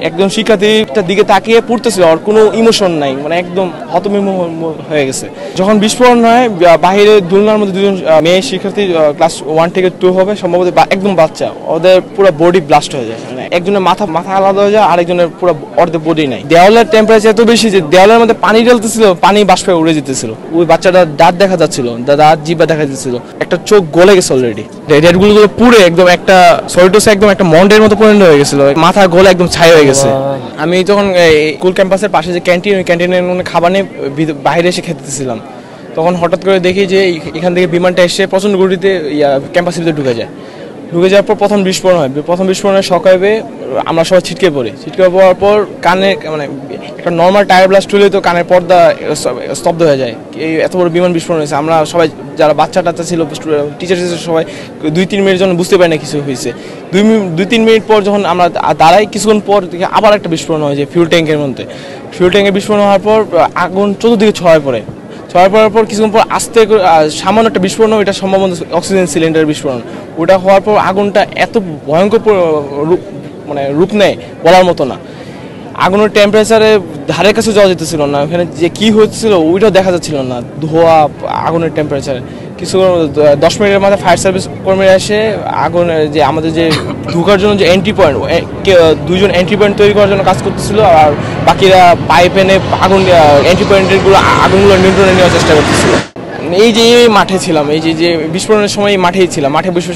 একজন শিক্ষার্থীটার দিকে তাকিয়ে পড়তেছিল, আর কোনো ইমোশন নাই, মানে একদম হতবিহ্বল হয়ে গেছে। যখন বিস্ফোরণ হয়, বাহিরে দুলনার মধ্যে দুজন মেয়ে শিক্ষার্থী ক্লাস 1 থেকে 2 হবে সম্ভবত, একদম বাচ্চা, ওদের পুরো বডি ব্লাস্ট হয়ে যায়। মানে একজনের মাথা আলাদা হয়ে যায়, আরেকজনের পুরো অর্ধেক বডি নাই। দেওয়ালের টেম্পারেচার এত বেশি যে দেওয়ালের মধ্যে পানি ঢালতেছিল, পানি বাষ্পে উড়ে যেতেছিল। ওই বাচ্চাটার দাঁত দেখা যাচ্ছিল, দাঁত জিহ্বা দেখা যাচ্ছিল, একটা চোখ গলে গেছে অলরেডি। রেডগুলো পুরো একদম একটা সরিটোসে একদম একটা মন্ডের মতো পরিণত হয়ে গেছিল, মাথা গলে একদম ছাই হয়ে গেছে। আমি যখন স্কুল ক্যাম্পাসের পাশে যে ক্যান্টিন, ওই ক্যান্টিনের খাবার নিয়ে বাইরে এসে খেতেছিলাম, তখন হঠাৎ করে দেখি যে এখান থেকে বিমানটা এসে প্রচণ্ড গতিতে ক্যাম্পাসের ভিতরে ঢুকে যাওয়ার পর প্রথম বিস্ফোরণ হয়। প্রথম বিস্ফোরণের শকে আমরা সবাই ছিটকে পড়ার পর কানে, মানে একটা নর্মাল টায়ার ব্লাস্ট হলে তো কানের পর্দা স্তব্ধ হয়ে যায়। এই এত বড় বিমান বিস্ফোরণ হয়েছে, আমরা সবাই যারা বাচ্চা ছিল, টিচার সবাই 2-3 মিনিট জন্য বুঝতে পারি না কিছু হয়েছে। 2-3 মিনিট পর যখন আমরা দাঁড়াই, কিছুক্ষণ পর থেকে আবার একটা বিস্ফোরণ হয়, যে ফিউল ট্যাঙ্কের মধ্যে। ফিউল ট্যাঙ্কের বিস্ফোরণ হওয়ার পর আগুন চতুর্দিকে ছড়ায় পড়ার পর কিছুক্ষণ পর আস্তে সামান্য একটা বিস্ফোরণ, এটা সম্ভবত অক্সিজেন সিলিন্ডারের বিস্ফোরণ। ওটা হওয়ার পর আগুনটা এত ভয়ঙ্কর মানে রূপ নেয়, বলার মতো না। আগুনের টেম্পারেচারে ধারের কাছে যাওয়া যেতেছিল না, ওখানে যে কি হচ্ছিল ওইটাও দেখা যাচ্ছিল না, ধোয়া, আগুনের টেম্পারেচারে। কিছু 10 মিনিটের মাথায় ফায়ার সার্ভিস কর্মীরা এসে আগুন, যে আমাদের যে ঢোকার জন্য যে এন্ট্রি পয়েন্ট, 2জন এন্ট্রি পয়েন্ট তৈরি করার জন্য কাজ করতেছিল, আর বাকিরা পাইপ এনে আগুন এন্ট্রি পয়েন্টেরগুলো আগুনগুলো নিয়ন্ত্রণে নেওয়ার চেষ্টা করতেছিল। এই যে মাঠে ছিলাম, এই যে বিস্ফোরণের সময় মাঠেই ছিলাম, মাঠে বসে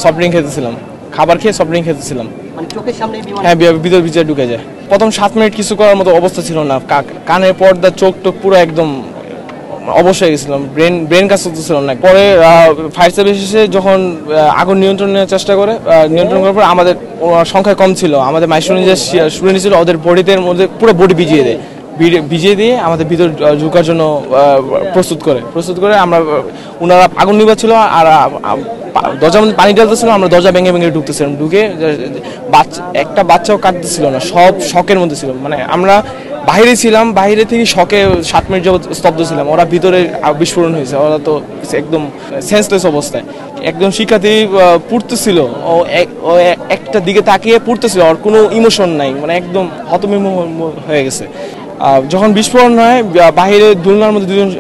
সফট ড্রিঙ্ক খেতেছিলাম, খাবার খেয়ে সফট ড্রিঙ্ক খেতেছিলাম। হ্যাঁ, ভিতরে ঢুকে যায়। প্রথম 7 মিনিট কিছু করার মতো অবস্থা ছিল না, কানের পর্দা, চোখ পুরো একদম অবশ হয়ে গেছিলাম, ব্রেন কাজ করতেছিল না। পরে ফায়ার সার্ভিস এসে যখন আগুন নিয়ন্ত্রণ নেওয়ার চেষ্টা করে, নিয়ন্ত্রণ করার পর আমাদের সংখ্যা কম ছিল, আমাদের মাইস্টুডেন্ট যে স্টুডেন্ট ছিল ওদের বডিদের মধ্যে পুরো বডি ভিজিয়ে দিয়ে আমাদের ভিতর ঢোকার জন্য প্রস্তুত করে আমরা, ওনারা আগুন নিভাচ্ছিল আর দরজার মধ্যে পানি ঢালতেছিল, আমরা দরজা ভেঙে ঢুকতেছিলাম। ঢুকে একটা বাচ্চাও কাঁদতেছিল না, সব শকের মধ্যে ছিল। মানে আমরা বাইরে ছিলাম, বাইরে থেকে শকে 7 মিনিট যাবত স্তব্ধ ছিলাম। ওরা ভিতরে বিস্ফোরণ হয়েছে, ওরা তো একদম সেন্সলেস অবস্থায়। একজন শিক্ষার্থী পড়তেছিল, ও একটা দিকে তাকিয়ে পড়তেছিল, আর কোনো ইমোশন নাই, মানে একদম হতবিহ্বল হয়ে গেছে। যখন বিস্ফোরণ হয়, বাহিরে দুলনার মধ্যে দুজন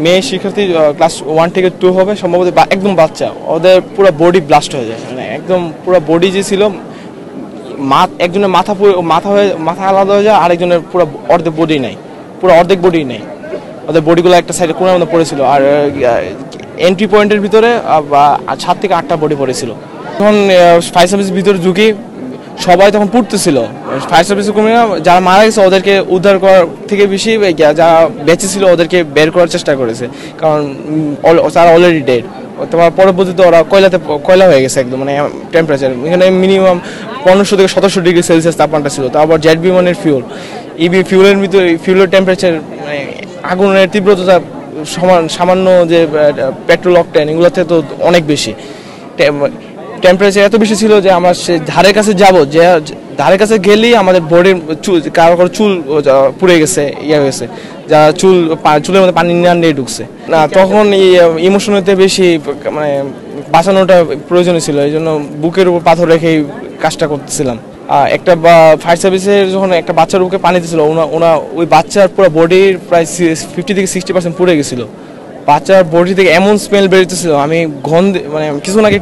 মেয়ে শিক্ষার্থী ক্লাস 1 থেকে 2 হবে সম্ভবত, একদম বাচ্চা, ওদের পুরো বডি ব্লাস্ট হয়ে যায়। মানে একদম পুরো বডি যে ছিল, একজনের মাথা আলাদা হয়ে যায়, আরেকজনের পুরো অর্ধেক বডি নাই, ওদের বডিগুলো একটা সাইডে কোণার মধ্যে পড়েছিল। আর এন্ট্রি পয়েন্টের ভিতরে 7 থেকে 8টা বডি পড়েছিল। তখন ফায়ার সার্ভিসের ভিতরে ঢুকি, সবাই তখন পড়তেছিল। ফায়ার সার্ভিসের কর্মীরা যারা মারা গেছে ওদেরকে উদ্ধার করার থেকে বেশি যারা বেঁচে ছিল ওদেরকে বের করার চেষ্টা করেছে, কারণ তারা অলরেডি ডেড। তোমার পরবর্তীতে ওরা কয়লা হয়ে গেছে একদম, মানে টেম্পারেচার এখানে মিনিমাম 1500 থেকে 1700 ডিগ্রি সেলসিয়াস তাপমাত্রা ছিল। তারপর জেট বিমানের ফিউলের ভিতরে ফিউলের টেম্পারেচার, মানে আগুনের তীব্রতা সামান্য যে পেট্রোল অকটেন এগুলোতে তো অনেক বেশি। টেম্পারেচার এত বেশি ছিল যে আমরা সে ধারের কাছে যে ধারের কাছে গেলেই আমাদের বডির কারো চুল পুড়ে গেছে, হয়েছে, যা চুলের মধ্যে পানি নিয়ে ঢুকছে না। তখন এই ইমোশনতে বেশি, মানে বাঁচানোটা প্রয়োজনীয় ছিল, এই জন্য বুকের উপর পাথর রেখে কাজটা করতেছিলাম। একটা ফায়ার সার্ভিসের যখন একটা বাচ্চার বুকে পানি দিয়েছিল, ওই বাচ্চার পুরো বডির প্রায় 50 থেকে 60% পুড়ে গেছিলো। বাচ্চার বডি থেকে এমন স্মেল বেরোতেছিল, আমি মানে কিছুক্ষণ আগে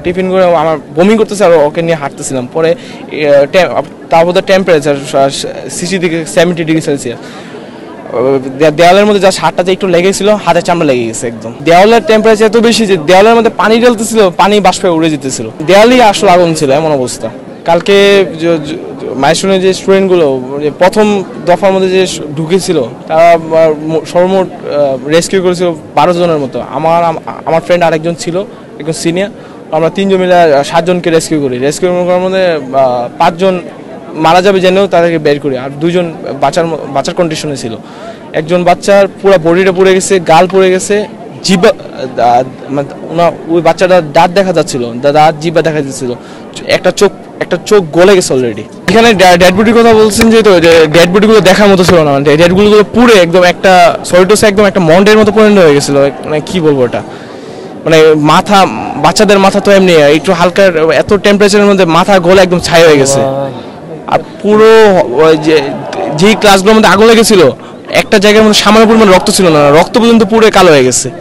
টিফিন করে আমার বমি করতেছে, আর ওকে নিয়ে হাঁটতেছিলাম। পরে তারপর টেম্পারেচার 60 থেকে 70 ডিগ্রি সেলসিয়াস। দেওয়ালের মধ্যে যা হাতটা একটু লেগেছিল, হাতের চামড়া লেগে গেছে একদম। দেওয়ালের টেম্পারেচার এত বেশি যে দেওয়ালের মধ্যে পানি ঢালতেছিল, পানি বাষ্পে উড়ে যেতেছিল, দেওয়ালেই আসলে আগুন ছিল, এমন অবস্থা। কালকে মাইস্টুডেন্ট যে স্টুডেন্টগুলো প্রথম দফার মধ্যে যে ঢুকেছিল, তারা সর্বমোট রেস্কিউ করেছিল 12 জনের মতো। আমার ফ্রেন্ড আরেকজন ছিল, একজন সিনিয়র, আমরা 3 জন মিলে 7 জনকে রেস্কিউ করার মধ্যে 5 জন মারা যাবে জেনেও তাদেরকে বের করি, আর 2 জন বাঁচার কন্ডিশনে ছিল। একজন বাচ্চার পুরো বডিটা পুড়ে গেছে, গাল পুড়ে গেছে, জিহ্বা, ওই বাচ্চাটার দাঁত দেখা যাচ্ছিল, দাঁত জিহ্বা দেখা যাচ্ছিল, একটা চোখ গলে গেছে অলরেডি। এখানে ডেড বডির কথা বলছেন, যে ডেড বডিগুলো দেখার মতো ছিল না, মানে ডেডগুলো পুরো একদম একটা সরিটোসে একদম একটা মন্ডের মতো পরিণত হয়ে গেছিল। মানে কি বলবো, ওটা মানে বাচ্চাদের মাথা তো এমনি একটু হালকা, এত টেম্পারেচারের মধ্যে মাথা গলে একদম ছাই হয়ে গেছে। আর পুরো যেই ক্লাসগুলোর মধ্যে আগুন লেগেছিল একটা জায়গার মধ্যে সামান্য পরিমাণ রক্ত ছিল না, রক্ত পর্যন্ত পুরো কালো হয়ে গেছে।